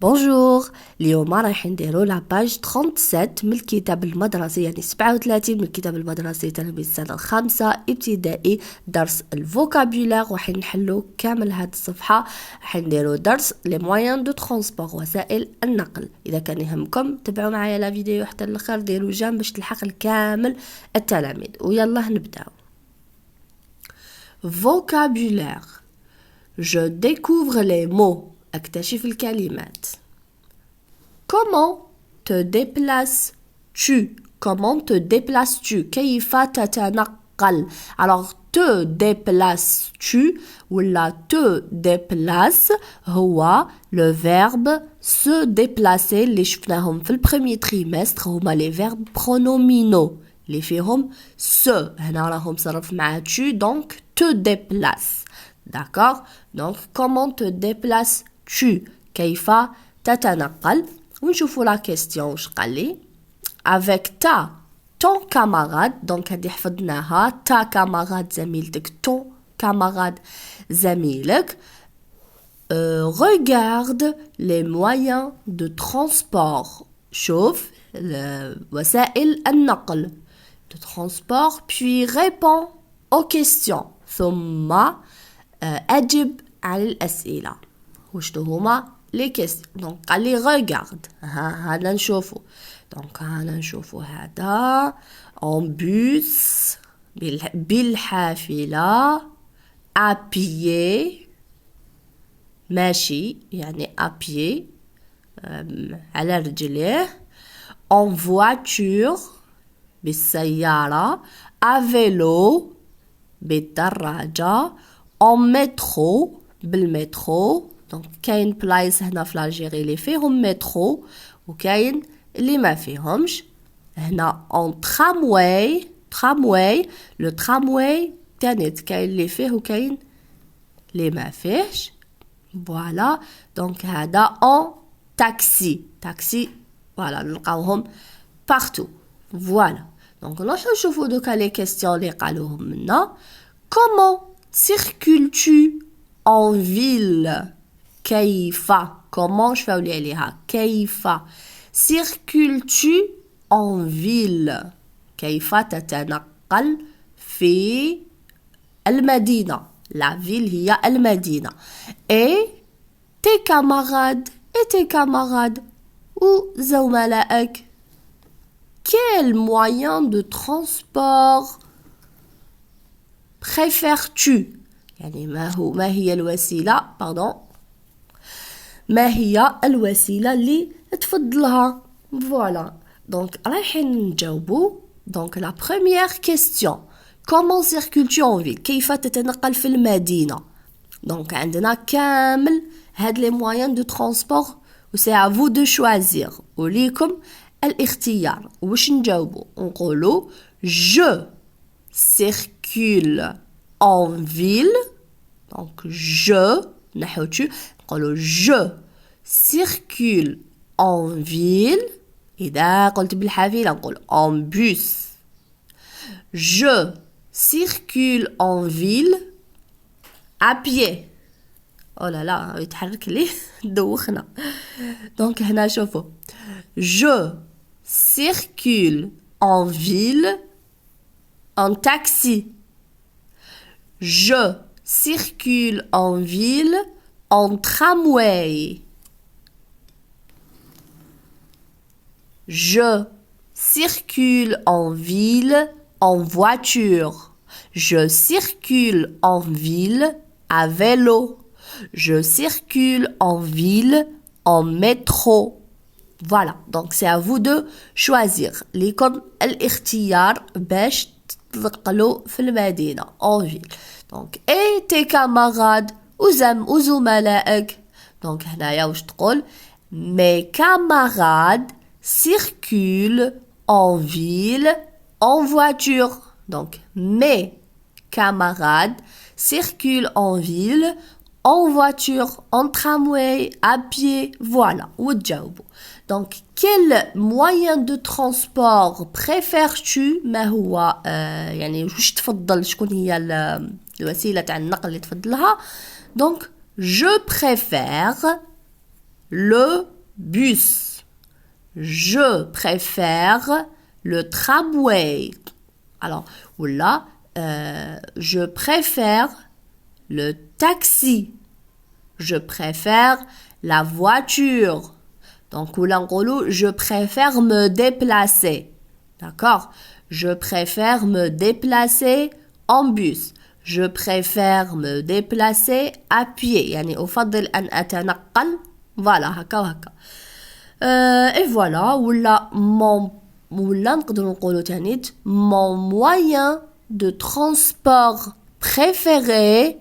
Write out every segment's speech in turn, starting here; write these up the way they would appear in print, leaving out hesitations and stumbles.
بونجور. اليوم رايح نديرو لاباج 37 من الكتاب المدرسي، يعني 37 من الكتاب المدرسي تلميذ السنة الخامسة ابتدائي، درس الفوكابولير. وحين نحلو كامل هاد الصفحة. حين نديرو درس لي مويان دو ترونسبور، وسائل النقل. اذا كان يهمكم تبعوا معايا لا فيديو حتى الاخر، ديروا جنب باش تلحق الكامل التلاميذ. ويلا نبداو. vocabulaire. Je découvre les mots. أكتشف الكلمات. Comment te déplaces-tu? Comment te déplaces-tu? كيف تتنقل؟ Alors te déplaces-tu ولا te déplace هو le verbe se déplacer اللي شفناهم في البريمي تريمستر، هما les verbes pronominaux اللي فيهم se. هنا راهم صرف مع tu donc te déplace. D'accord? Donc comment te déplaces-tu? كيف تتنقل؟ ونشوفوا la question واش قال لي. Avec ton camarade. Donc هذه حفظناها. ta camarade زميلتك. ton camarade زميلك. Regarde les moyens de transport. شوف وسائل النقل de transport, puis réponds aux questions. ثم أجب على الأسئلة. وشنو هما لي كيستيون؟ دونك قال لي regarde. هذا نشوفو. دونك هذا نشوفو هذا en bus بالحافلة à pied ماشي يعني à pied على رجليه en voiture بالسيارة à vélo بالدراجة en métro بالمترو. دونك كاين بلايص هنا في الجيري اللي فيهم مترو وكاين اللي ما فيهمش. هنا en tramway. tramway لو tramway تاني كاين اللي فيه وكاين اللي ما فيهش. فوالا. دونك هذا en taxi. taxi فوالا نلقاوهم partout. فوالا. دونك نروحو نشوفو دوكا لي كيستيون اللي قالوهم منا. Comment circules-tu en ville? كيف. comment شفاولي عليها كيف. circules-tu en ville? كيف تتنقل في المدينة. la ville هي المدينة. et tes camarades وزملائك. quel moyen de transport préfères-tu? يعني ما هي الوسيلة ما هي الوسيلة اللي تفضلها. فوالا. دونك رايحين نجاوبوا. دونك لا première question. comment circules-tu en ville? كيف تتنقل في المدينة؟ دونك عندنا كامل هاد لي moyens de transport و c'est à vous de choisir. وليكم الاختيار. واش نجاوبوا؟ نقولوا je circule en ville. donc je نحوتو نقولوا je circule en ville. إذا قلت بالحافلة نقول en bus. je circule en ville à pied. oh là là يتحرك لي دوخنا. donc هنا شوفوا je circule en ville en taxi. je circule en ville en tramway. je circule en ville en voiture. je circule en ville à vélo. je circule en ville en métro. Voilà, donc c'est à vous de choisir. ليكم الاختيار باش تنقلوا في المدينة en ville. donc et tes camarades وزملائك. donc هنايا واش تقول mes camarades circulent en ville en voiture. donc mes camarades circulent en ville en voiture, en tramway, à pied. voilà. وتجاوبوا. donc quel moyen de transport préfères-tu? ما هو يعني واش تفضل؟ شكون هي الوسيلة تاع النقل اللي تفضلها؟ donc je préfère le bus. Je préfère le tramway. Alors, là, je préfère le taxi. Je préfère la voiture. Donc, là, je préfère me déplacer. D'accord? Je préfère me déplacer en bus. Je préfère me déplacer à pied. يعني أفضل أن أتنقل. Voilà, هكا وهكا. Et voilà, نقدر نقولوا تانيت mon moyen de transport préféré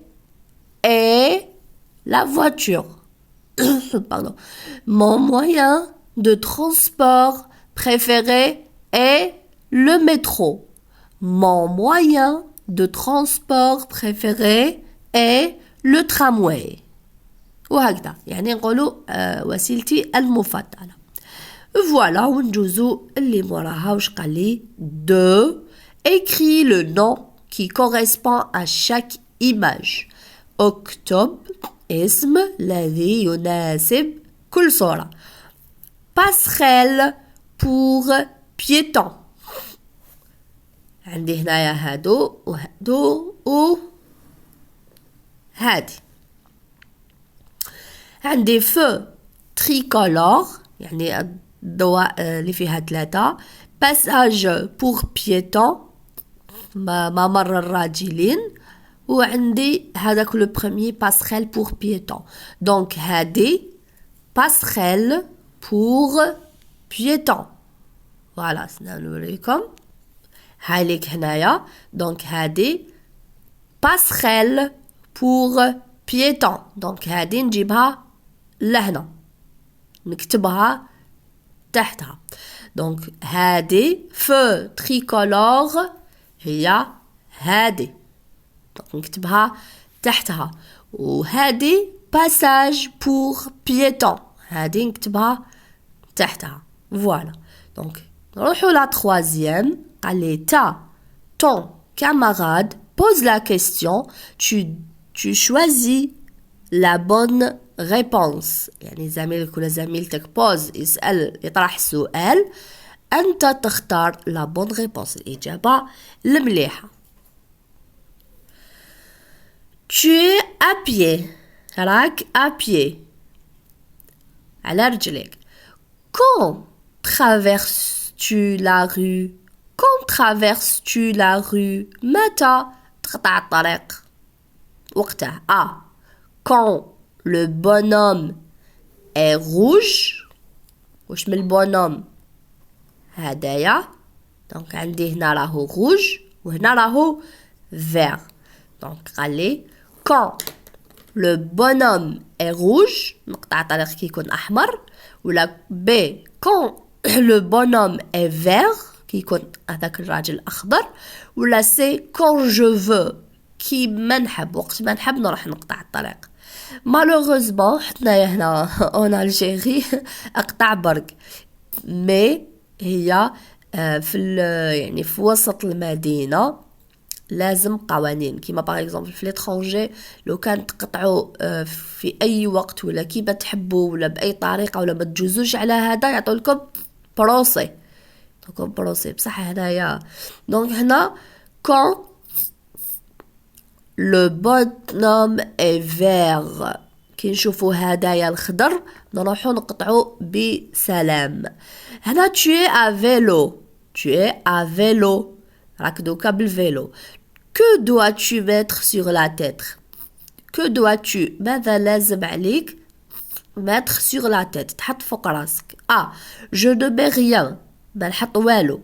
est la voiture. Pardon. Mon moyen de transport préféré est le métro. Mon moyen de transport préféré est le tramway. وهكذا يعني نقولوا وسيلتي المفضلة. Voilà ونجوزو اللي موراها وش قال لي de écris le nom qui correspond à chaque image. اكتب اسم الذي يناسب كل صورة. passerelle pour piéton. عندي هنايا هادو وهادو وهادي. عندي feu tricolore يعني الضوء اللي فيها 3. passage pour piéton ممر الراجلين. وعندي هذاك لو بروميي passerelle pour piéton. دونك هادي passerelle pour piéton. فوالا نوريكم هاي ليك هنايا. دونك هادي passerelle pour piéton. دونك هادي نجيبها لهنا نكتبها تحتها. دونك هادي feu tricolore هي هادي. دونك نكتبها تحتها. وهادي passage pour piéton هادي نكتبها تحتها. فوالا. دونك نروحو لا troisième. قال لي ton camarade pose la question, tu choisis la bonne réponse. يعني زميلك ولا زميلتك pose يطرح سؤال أنت تختار la bonne réponse الإجابة المليحة. tu es à pied. راك à pied على رجليك. quand traverses-tu la rue? quand traverses-tu la rue? متى تقطع الطريق؟ وقتها. quand le bonhomme est rouge. واش من البونوم هدايا. دونك عندي هنا راهو rouge وهنا راهو vert. دونك قال لي quand le bonhomme est rouge نقطع الطريق كي يكون احمر. ولا b quand le bonhomme est vert كي يكون هذاك الراجل اخضر. ولا c quand je veux كي ما نحب وقت ما نحب نروح نقطع الطريق. مالوغوزمون حتنايا هنا اون الجيري اقطع برك مي هي في يعني في وسط المدينه لازم قوانين كيما باغ اكزومبل في ليترونجي لو كان تقطعوا في اي وقت ولا كيما تحبوا ولا باي طريقه ولا ما تجوزوش على هذا يعطوا لكم بروسي. بصح هنايا دونك هنا quand le bonhomme est vert كي نشوفوا هدايا الخضر نروحوا نقطعوا بسلام. هنا tu es à vélo راك دوكا بالفيلو. que dois-tu mettre sur la tête? que dois-tu ماذا لازم عليك mettre sur la tête تحط فوق راسك. je ne mets rien ما نحط والو.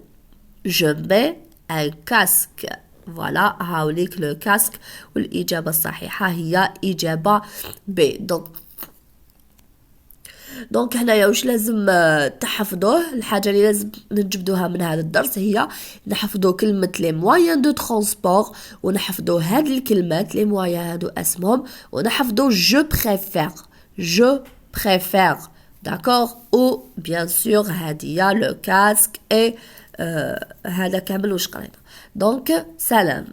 je mets un casque. فوالا هاوليك لو كاسك والإجابة الصحيحة هي إجابة ب. دونك هنايا واش لازم تحفظوه. الحاجة اللي لازم نجبدوها من هذا الدرس هي نحفظو كلمة لي مويان دو ترونسبور ونحفظو هاد الكلمات لي مويان هادو اسمهم ونحفظو جو بريفير داكور او بيان سور هادية لو كاسك اي هذا كامل واش قرينا. دونك سلام.